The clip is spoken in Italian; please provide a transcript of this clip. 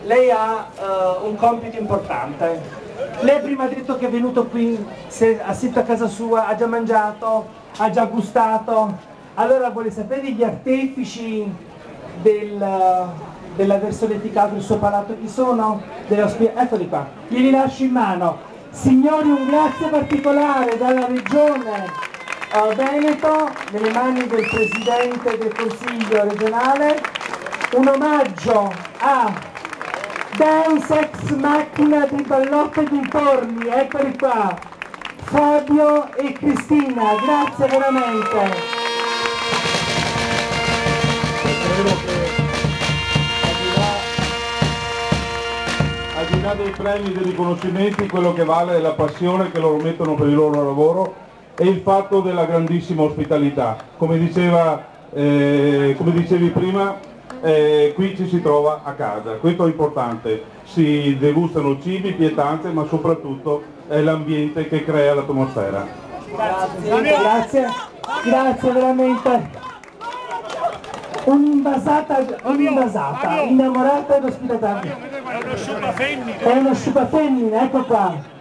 Lei ha un compito importante. Lei prima ha detto che è venuto qui, ha sentito a casa sua, ha già mangiato, ha già gustato. Allora vuole sapere gli artefici dell'aver solleticato il suo palato chi sono? Eccoli qua, glieli lascio in mano. Signori, un grazie particolare dalla Regione Veneto, nelle mani del Presidente del Consiglio regionale, un omaggio a Deus ex machina di Ballotta e dintorni, eccoli qua, Fabio e Cristina, grazie veramente. Credo che al di là dei premi e dei riconoscimenti, quello che vale è la passione che loro mettono per il loro lavoro e il fatto della grandissima ospitalità. Come dicevi prima, qui ci si trova a casa, questo è importante, si degustano cibi, pietanze, ma soprattutto è l'ambiente che crea l'atmosfera. Grazie veramente. Un'invasata, innamorata ed ospitata. È uno sciupa femmina, ecco qua.